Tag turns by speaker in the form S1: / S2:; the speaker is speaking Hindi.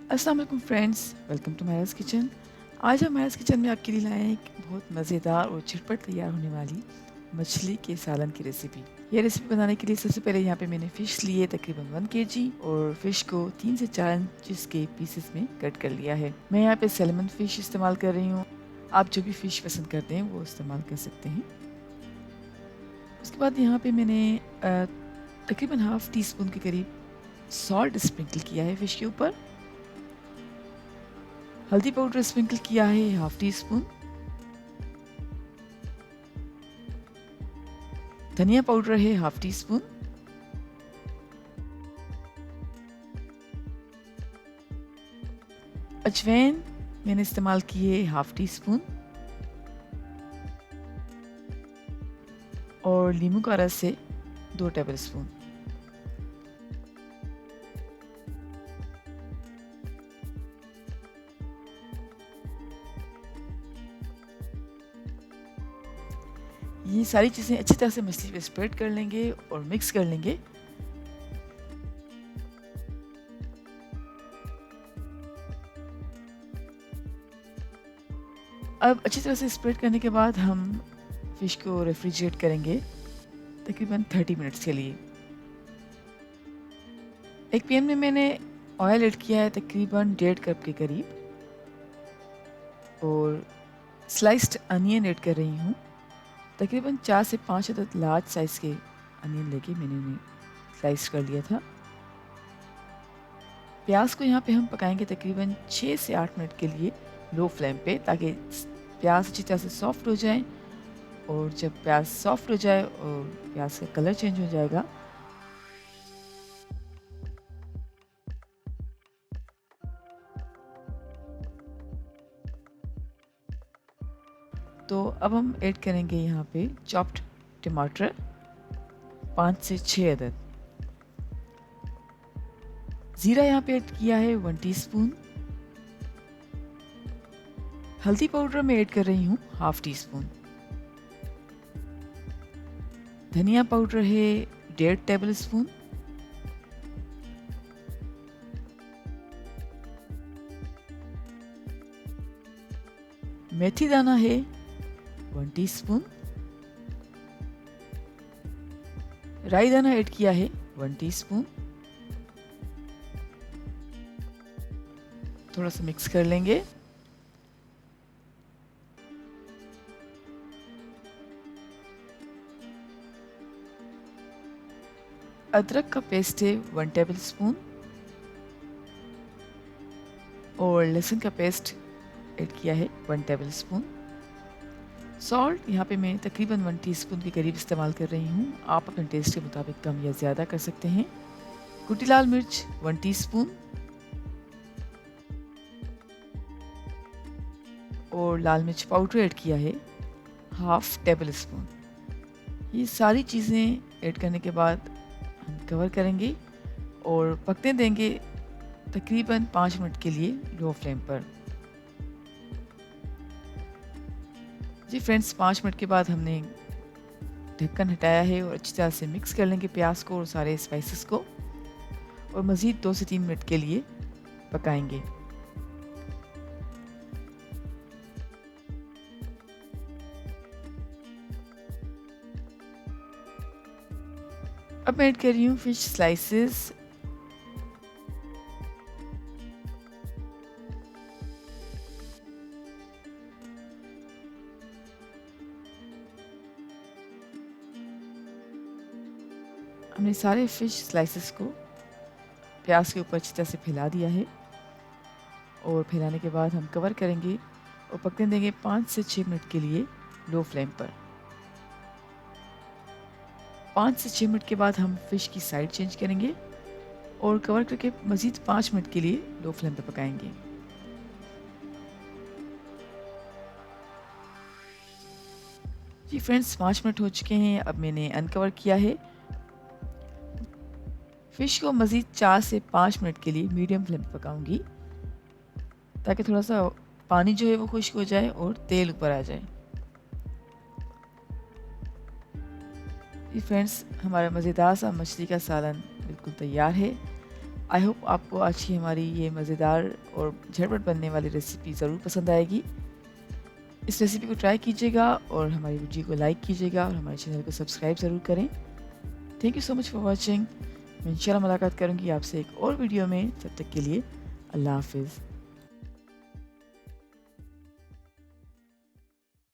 S1: अस्सलाम वालेकुम फ्रेंड्स, वेलकम टू मायरा's किचन। आज हम मायरा's किचन में आपके लिए लाए हैं एक बहुत मज़ेदार और झटपट तैयार होने वाली मछली के सालन की रेसिपी। ये रेसिपी बनाने के लिए सबसे पहले यहाँ पे मैंने फ़िश लिए तकरीबन 1 केजी और फ़िश को 3 से 4 इंचेस के पीसेस में कट कर लिया है। मैं यहाँ पे सैल्मन फ़िश इस्तेमाल कर रही हूँ। आप जो भी फ़िश पसंद करते हैं वो इस्तेमाल कर सकते हैं। उसके बाद यहाँ पे मैंने तकरीबन हाफ़ टी स्पून के करीब सॉल्ट स्प्रिंकल किया है फ़िश के ऊपर। हल्दी पाउडर स्प्रिंकल किया है हाफ टी स्पून। धनिया पाउडर है हाफ टी स्पून। अजवाइन मैंने इस्तेमाल की है हाफ टी स्पून। और नींबू का रस है 2 टेबल स्पून। ये सारी चीज़ें अच्छी तरह से मछली पे स्प्रेड कर लेंगे और मिक्स कर लेंगे। अब अच्छी तरह से स्प्रेड करने के बाद हम फ़िश को रेफ्रिजरेट करेंगे तकरीबन 30 मिनट्स के लिए। एक पैन में मैंने ऑयल ऐड किया है तकरीबन 1.5 कप के करीब और स्लाइस्ड अनियन ऐड कर रही हूँ। तकरीबन 4 से 5 अदद लार्ज साइज़ के अनियन लेके मैंने उन्हें स्लाइस कर लिया था। प्याज को यहाँ पे हम पकाएंगे तकरीबन 6 से 8 मिनट के लिए लो फ्लेम पे, ताकि प्याज अच्छी तरह से सॉफ्ट हो जाए। और जब प्याज सॉफ्ट हो जाए और प्याज का कलर चेंज हो जाएगा तो अब हम ऐड करेंगे यहाँ पे चॉप्ड टमाटर 5 से 6 अदद। ज़ीरा यहाँ पे ऐड किया है 1 टीस्पून। हल्दी पाउडर मैं ऐड कर रही हूँ हाफ टी स्पून। धनिया पाउडर है 1.5 टेबल स्पून। मेथी दाना है 1 टीस्पून। राई दाना ऐड किया है 1 टीस्पून। थोड़ा सा मिक्स कर लेंगे। अदरक का पेस्ट है 1 टेबल स्पून और लहसुन का पेस्ट ऐड किया है 1 टेबल स्पून। सॉल्ट यहाँ पे मैं तकरीबन 1 टीस्पून के करीब इस्तेमाल कर रही हूँ। आप अपने टेस्ट के मुताबिक कम या ज़्यादा कर सकते हैं। कुटी लाल मिर्च 1 टीस्पून और लाल मिर्च पाउडर ऐड किया है हाफ टेबल स्पून। ये सारी चीज़ें ऐड करने के बाद हम कवर करेंगे और पकने देंगे तकरीबन 5 मिनट के लिए लो फ्लेम पर। जी फ्रेंड्स, 5 मिनट के बाद हमने ढक्कन हटाया है और अच्छी तरह से मिक्स कर लेंगे प्याज को और सारे स्पाइसेस को और मज़ीद 2 से 3 मिनट के लिए पकाएंगे। अब मैं ऐड कर रही हूँ फिश स्लाइसेस। हमने सारे फिश स्लाइसेस को प्याज के ऊपर अच्छी तरह से फैला दिया है और फैलाने के बाद हम कवर करेंगे और पकने देंगे 5 से 6 मिनट के लिए लो फ्लेम पर। 5 से 6 मिनट के बाद हम फिश की साइड चेंज करेंगे और कवर करके मज़ीद 5 मिनट के लिए लो फ्लेम पर पकाएंगे। जी फ्रेंड्स, 5 मिनट हो चुके हैं। अब मैंने अनकवर किया है। फ़िश को मज़ीद 4 से 5 मिनट के लिए मीडियम फ्लेम पर पकाऊंगी, ताकि थोड़ा सा पानी जो है वो खुश्क हो जाए और तेल ऊपर आ जाए। जी फ्रेंड्स, हमारा मज़ेदार सा मछली का सालन बिल्कुल तैयार है। आई होप आपको आज की हमारी ये मज़ेदार और झटपट बनने वाली रेसिपी ज़रूर पसंद आएगी। इस रेसिपी को ट्राई कीजिएगा और हमारी वीडियो को लाइक कीजिएगा और हमारे चैनल को सब्सक्राइब ज़रूर करें। Thank you so much for watching. मैं इंशाल्लाह मुलाकात करूँगी आपसे एक और वीडियो में। तब तक के लिए अल्लाह हाफिज़।